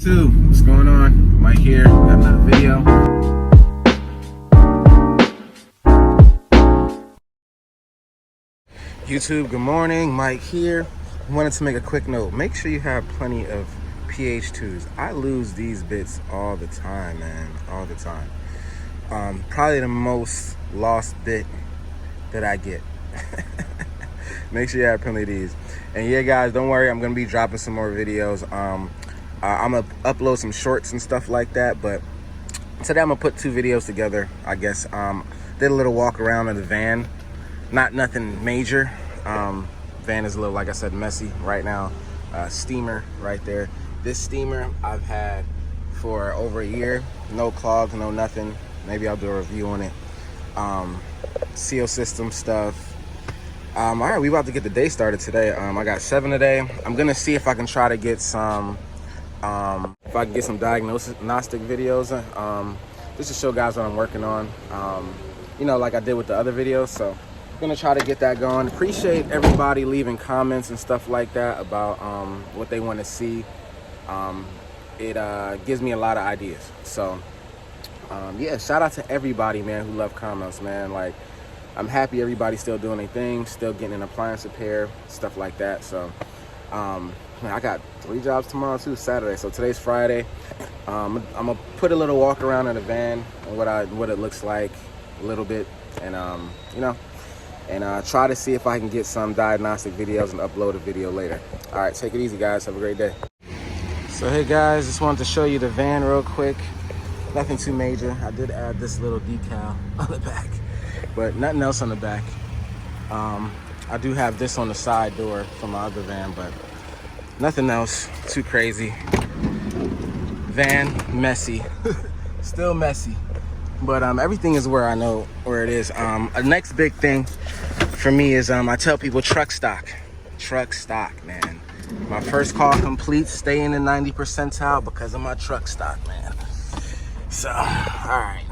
What's going on? Mike here, got another video. YouTube, good morning, Mike here. Wanted to make a quick note. Make sure you have plenty of PH2s. I lose these bits all the time, man, all the time. Probably the most lost bit that I get. Make sure you have plenty of these. And yeah, guys, don't worry, I'm gonna be dropping some more videos. I'm gonna upload some shorts and stuff like that, but today I'm gonna put two videos together, I guess. Did a little walk around in the van, nothing major. Van is a little, like I said, messy right now. Steamer right there. This steamer I've had for over a year, no clogs, no nothing. Maybe I'll do a review on it. Seal system stuff. All right, we about to get the day started today. I got 7 today. I'm gonna see if I can try to get some diagnostic videos, just to show guys what I'm working on, you know, like I did with the other videos. So I'm gonna try to get that going. Appreciate everybody leaving comments and stuff like that about what they want to see. It gives me a lot of ideas. So yeah, shout out to everybody, man, who love comments, man. Like, I'm happy everybody's still doing their thing, still getting an appliance repair, stuff like that. So man, I got 3 jobs tomorrow too, Saturday. So today's Friday. I'm gonna put a little walk around in the van and what it looks like a little bit, and you know, and try to see if I can get some diagnostic videos and upload a video later. All right, take it easy, guys. Have a great day. So hey guys, just wanted to show you the van real quick. Nothing too major. I did add this little decal on the back, but nothing else on the back. I do have this on the side door from my other van, but nothing else too crazy. Van messy. Still messy, but everything is where I know where it is. A next big thing for me is I tell people truck stock, man. My first call complete, stay in the 90 percentile because of my truck stock, man. So all right.